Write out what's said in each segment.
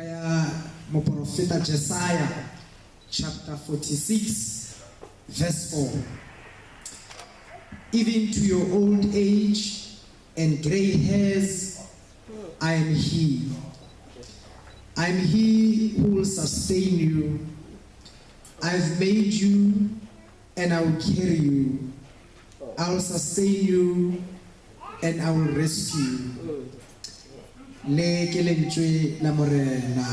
ya Prophet Iasiah chapter 46 verse 4. Even to your old age and gray hairs, I am He. I am He who will sustain you. I have made you and I will carry you. I will sustain you and I will rescue you. Le kelentswe la morena.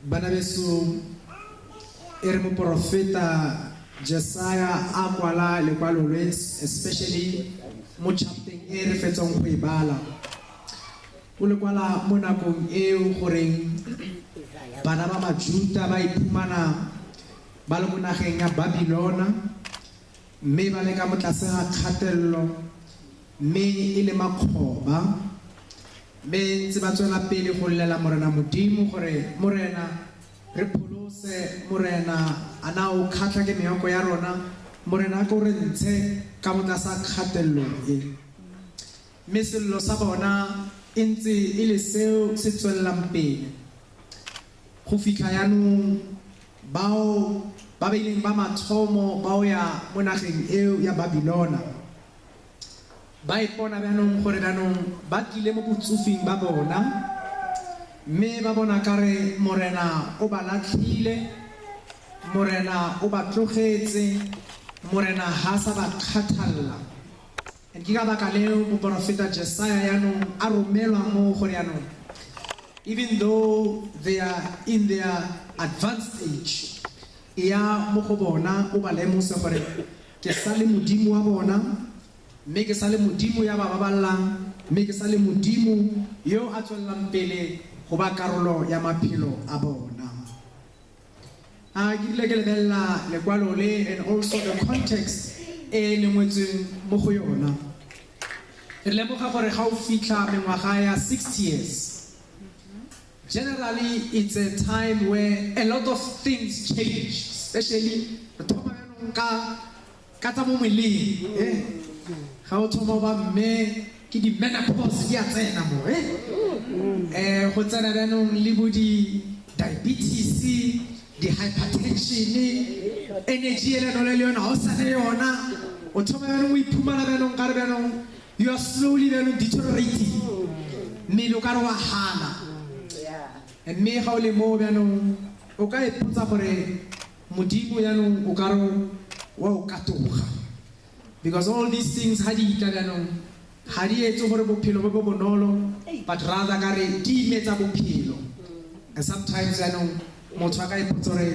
Bana beso ere mo profeta Iasiah a kwala lekwalo le especially mo chapter e re fetsong go ibala. O le kwala mo nakong eo goreng bana ba majuta ba iphumana ba le mo nageng ya Babilona mme ba le ka motlase ga kgatelelo mme e le makgoba mme ntse ba tswela pele go llela morena modimo gore morena re pholose morena ana o khatla ke meoko ya rona morena go re ntshe ka motlasa kgatelelo e mme sello sa bona ntse e le seo se tswellang pele go fitlha yanong bao ba beileng ba mathomo bao ya mo nageng eo ya Babilona ba ipona banong gore banong ba tlile mo botsufing ba bona mme ba bona kare morena o ba latlhile morena o ba tlogetse morena ha sa ba kgathalla and ke ka baka leo mo profeta Iasiah yanong a romelwa mo gore yanong even though they are in their advanced age ya mo go bona o ba lemose gore ke sa le modimo wa bona mme ke sa le modimo ya ba baballang mme ke sa le modimo yo a tswellang pele go ba karolo ya maphelo a bona a ke le ke lebella lekwalo le and also the context e lengwetseng mo go yona re lemoga gore ga o fitlha mengwaga ya 60 years. Generally, it's a time where a lot of things change, especially the how to me ki menopause ya tsena mo go tsena banong le bo di diabetes di hypertension energy ele no le yona o sa le yona o thoma banong o iphumana banong ka re banong you are slowly banong deteriorating mmele ka re wa hana mme ga o le mo banong o ka ipotsa gore modimo yanong o ka re wa o katoga because all these things ha di tla banong ha di etse gore bophelo bo bonolo but rather ka re di metsa bophelo and sometimes yanong motho ka ipotsa gore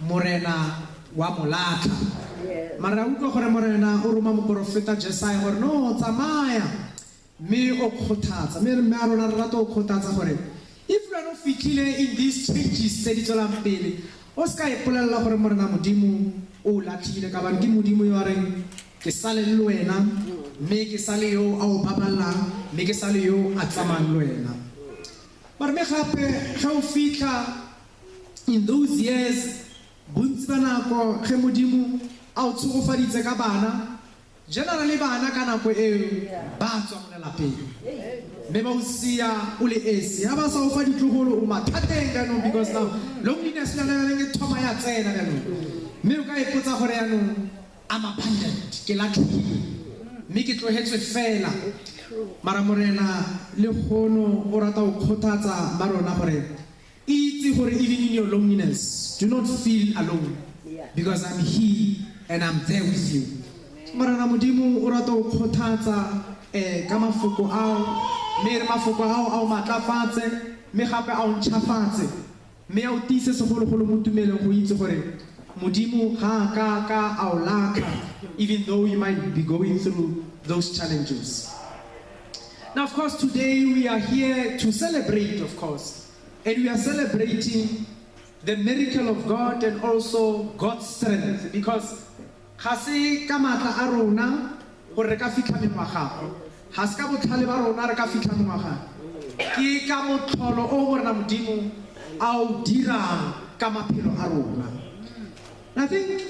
morena wa molatla mara utlwa gore morena o roma mo profeta Iasiah gore no tsamaya mme o khothatsa mme a rona re rata o khothatsa gore if we are not fitlhile in these changes tse di tswelang pele o ska ipolella gore morena modimo o latlhile ka bana ke modimo yo a reng ke sale le wena mme ke sale yo a o baballang mme ke sale yo a tsamayang le wena mara me gape ga o fitlha in those years bontsi ba nako ge modimo a o tsogofaditse ka bana generally bana ka nako eo ba tswa mo lelapeng mme ba o sia o le esi ha ba sa o fa ditlogolo o mathateng kanong because now loneliness le le thoma ya tsena kanong mme o ka ipotsa gore yanong I'm abandoned ke latlhile mme ke tlogetswe fela mara morena le gono o rata o khothatsa ba rona gore itse gore even in your loneliness do not feel alone because I'm He and I'm there with you morena modimo o rata o khothatsa ka mafoko ao mme re mafoko ao matlafatse mme gape a o ntšhafatse mme a o tiise segologolo mo tumeleng go itse gore modimo ga ka a o lakga even though you might be going through those challenges. Now of course today we are here to celebrate, of course, and we are celebrating the miracle of God and also God's strength because ga se ka matla a rona gore re ka fitlha mengwaga ga se ka botlhale ba rona re ka fitlha mengwaga ke ka motlholo o morena modimo a o dirang ka maphelo a rona. I think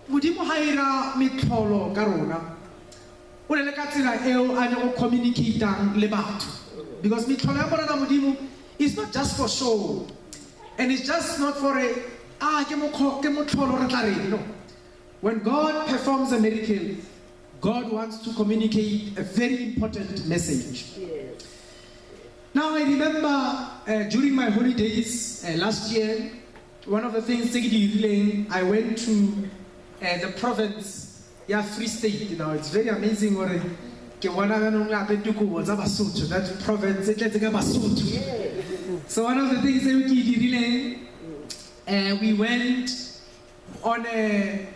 modimo ha ira metlholo ka rona o le ka tsela eo a go communicateang le batho Because metlholo ya Morena Modimo is not just for show, and it's just not for a ke motlholo re tla reng. No. When God performs a miracle, God wants to communicate a very important message. Yes. Now I remember during my holidays last year, one of the things I went to the province, Free State. It's very amazing what that province. So one of the things we went on a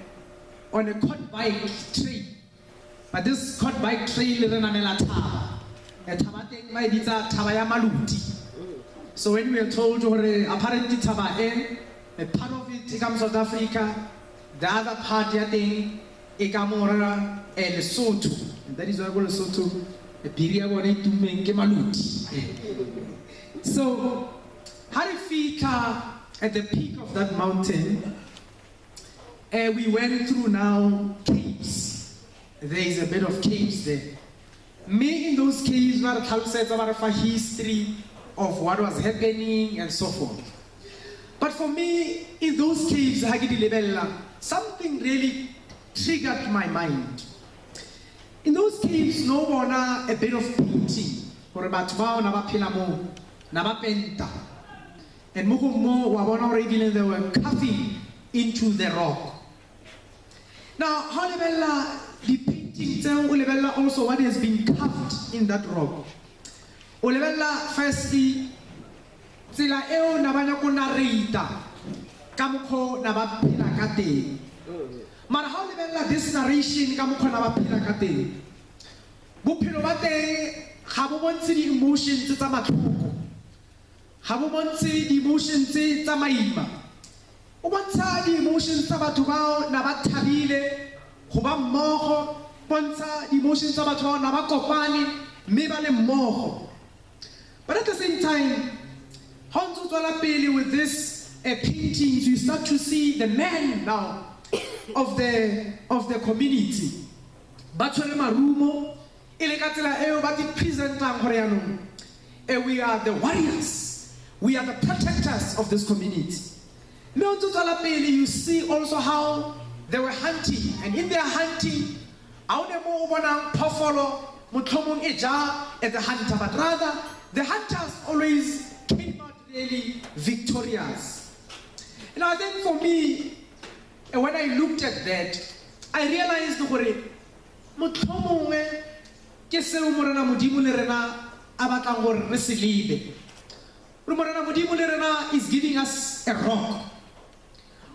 quad bike trail. But this quad bike trail so when we are told apparently a part of it comes South Africa, the other part it comes Lesotho. And that is why I go Lesotho. So Harifika at the peak of that mountain, we went through now caves. There is a bit of caves there. Me in those caves were about a history of what was happening and so forth. But for me, in those caves, something really triggered my mind. In those caves, no one a bit of painting or about pilamo, penta. And they were carving into the rock. Now, how the painting also what has been carved in that rock. Firstly, tsela eo na bana ko narrata ka mokho na ba phela ka teng. Mara ha o lebella this narration ka mokho na ba phela ka teng, bophelo ba teng ga bo bontshe di emotions tsa matlhoko, ga bo bontshe di emotions tsa maima, o bontsha di emotions tsa batho bao na ba thabile go ba mmogo, bontsha di emotions tsa batho bao na ba kopane mme ba le mmogo. But at the same time, with this paintings, you start to see the men now of the community. We are the warriors. We are the protectors of this community. You see also how they were hunting, and in their hunting, the hunter, but rather the hunters always came out really victorious. And I think for me, when I looked at that, I realized that is giving us a rock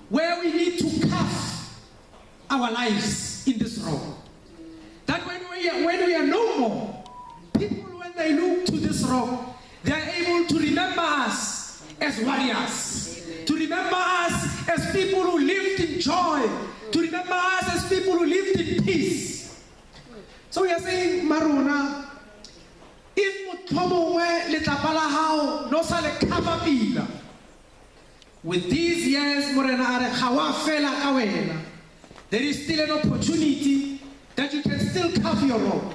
where we need to carve our lives in this rock. That when we are no more, people when they look to this rock, they are able to remember us as warriors, to remember us as people who lived in joy, to remember us as people who lived in peace. So we are saying, Maruna, if with these years, there is still an opportunity that you can still carve your rock.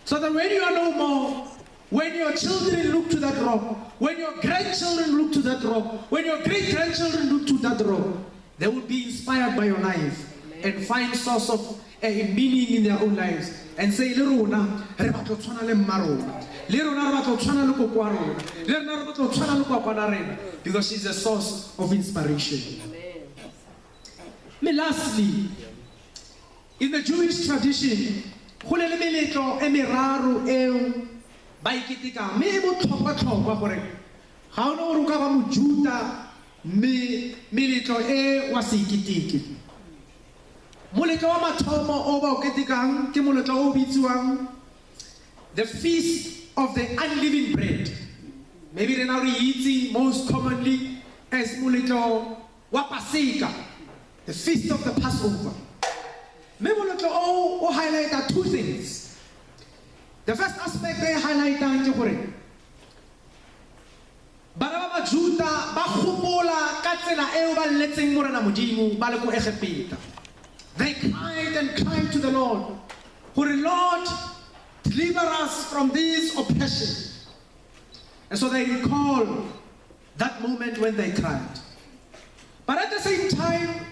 So that when you are no more, when your children look to that rock, when your grandchildren look to that rock, when your great-grandchildren look to that rock, they will be inspired by your life and find source of a meaning in their own lives and say, because she's a source of inspiration. Lastly, in the Jewish tradition, ba iketika me botlhokwa gore ga o ne o ruka ba mojuda meletlo e wa se iketike. Moletlo wa mathomo o ba o ketekang ke moletlo o bitsiwang the Feast of the Unleavened Bread. Maybe rena re itse most commonly as moletlo wa Pasika, the Feast of the Passover. Me moletlo o highlight two things. The first aspect they highlight is they cried and cried to the Lord, Lord, deliver us from this oppression. And so they recall that moment when they cried. But at the same time,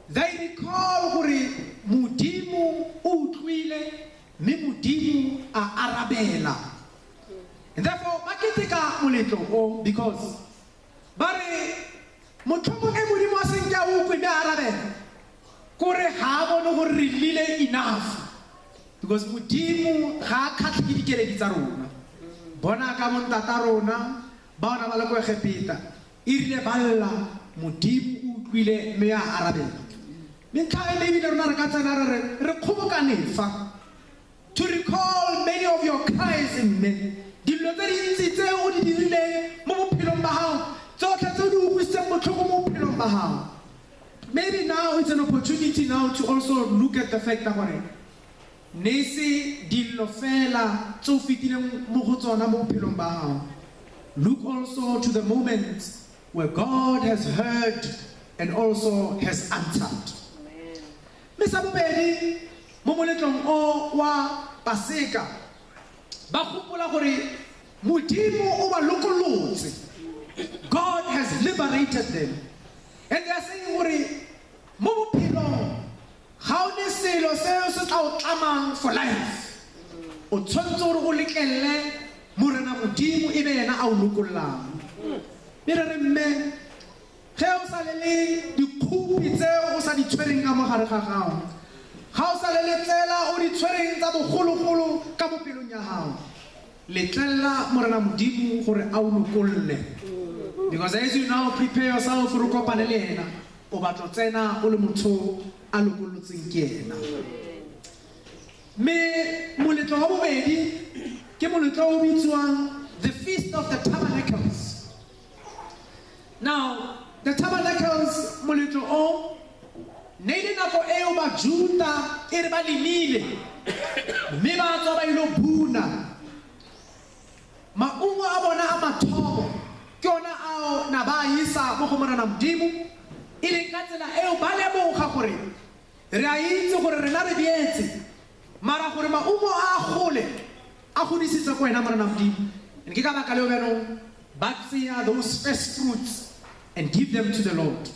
they recall hore Modimo o utlwile mme Modimo a arabela. And therefore, ba keteka moletlo o because ba re motlhomo e Modimo a seng ka utlwe mme a arabela kore ha bone hore re lile enough because Modimo ga a kgatlhe ke dikeledi tsa rona. Bona ka montata rona ba ona ba le go Egepeta irile balla Modimo o utlwile mme a arabela. Mentla e lebile rona re ka tsena re kgobokane fa to recall many of your cries in men. Dilo tse dintsi tse o di dirile mo bophelong ba hao tsotlhe tse di utlwisitseng botlhoko mo bophelong ba hao. Maybe now it's an opportunity now to also look at the fact that nese dilo fela tse o fetileng mo go tsona mo bophelong ba hao. Look also to the moments where God has heard and also has answered. Mesa bobedi mo moletlong o wa Paseka ba gopola gore Modimo o ba lokolotse. God has liberated them. And they are saying gore mo bophelong ga o ne selo seo se tla o tlamang for life. O tshwanetse gore o letlelle morena Modimo e be yena a o lokollang. Re mme ge o sa le dikhupi tseo o sa di tshwereng ka mogare ga gago, ga o sa le letsela o di tshwereng tsa bogologolo ka bophelong ya gago, letlela morena Modimo gore a o lokolle. Because as you now prepare yourself for kopane le ena, o batlo tsena o le motho a lokollotseng ke ena. Me moletlo wa bobedi ke moletlo o bitswang the Feast of the Tabernacles. Now, the Tabernacles moletlo o ne ile nako eo ba Juda e re ba limile mme ba tswa ba ilo buna maungo a bona a mathobo ke ona ao na ba isa mo go morena Modimo e leng ka tsela eo ba leboga gore re a itse gore rena re bietse mara gore maungo a gole a godisitse go wena morena Modimo. And ke ka baka leo beno ba tseya those first fruits and give them to the Lord.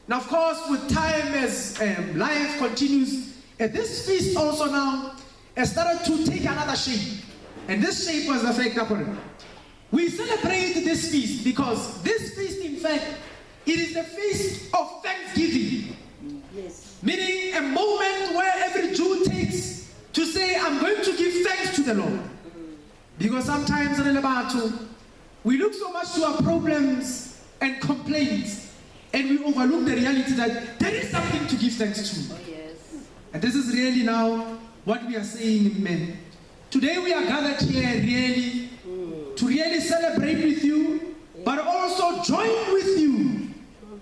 Now, of course, with time as life continues, this feast also now has started to take another shape. And this shape was the fact that we celebrate this feast because this feast, in fact, it is the feast of thanksgiving. Yes. Meaning a moment where every Jew takes to say, I'm going to give thanks to the Lord. Because sometimes in the we look so much to our problems and complaints, and we overlook the reality that there is something to give thanks to. Oh, yes. And this is really now what we are saying in men. Today we are gathered here really to really celebrate with you, but also join with you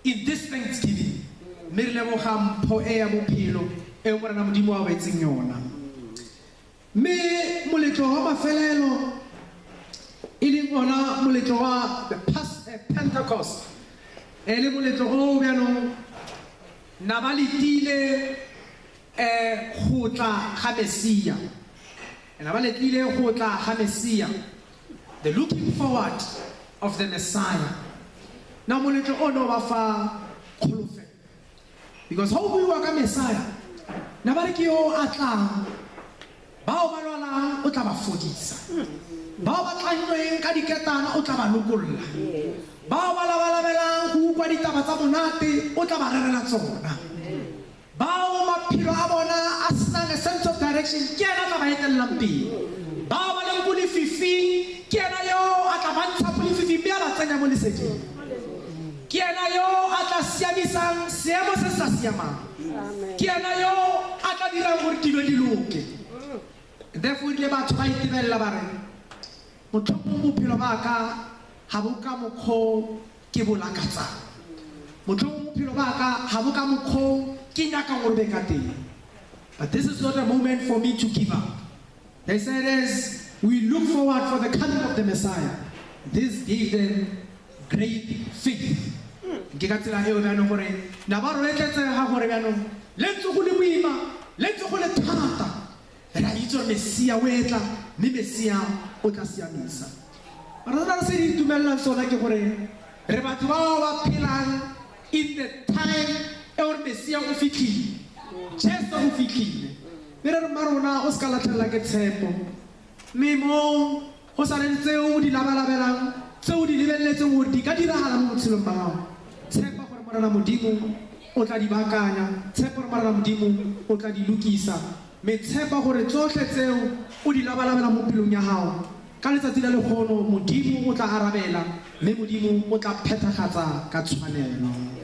in this Thanksgiving. Me moletlo wa mafelelo ili bona moletlo wa Pentecost ele moletlo o bjano na ba letile go tla ga Mesia na ba letile go tla ga Mesia, the looking forward of the Messiah. Na moletlo o no ba fa kholofe because how we wa ka Messiah na ba re ke o atlang bao ba lwalang o tla ba fodisa, bao ba tlannweng ka diketana o tla ba lokolla, bao ba labalabelang go utlwa ditaba tsa monate o tla ba rerela tsona, bao maphelo a bona a senang a sense of direction ke ena tla ba etellang pele, bao ba leng ko lefifing ke ena yo a tla bantsha ko lefifing mme a ba tsenya mo leseding, ke ena yo a tla siamisang seemo se sa siamang, ke ena yo a tla dirang gore dilo di loke. Therefore, le batho ba itebella ba re motlhomong bophelo ba ka ha bo ka mokgo ke bo lakatsang, motlhomong bophelo ba ka ha bo ka mokgo ke nyaka gore be ka teng. But this is not a moment for me to give up. They said as we look forward for the coming of the Messiah, this gave them great faith. Ke ka tsela eo bjano gore na ba roetletsega gore bjano le ntse go le boima, le ntse go le thata, ra itse Mesia o etla mme Mesia o tla siamisa. Rona se di tumella sona ke gore re batho ba phelang in the time or Mesia o fitlhile. Jesu o fitlhile. Re re marona o ska latlhela ke tshepo. Mme mo go sa le tseo di labalabelang tseo di lebelletseng gore di ka diragala mo botshelong ba gago. Tshepa gore morena Modimo o tla di baakanya, tshepa gore morena Modimo o tla di lokisa. Me tshepa gore tsotlhe tseo o di labalabela mo pelong ya gago ka letsatsi la legono Modimo o tla arabela mme Modimo o tla phetagatsa ka tshwanelo.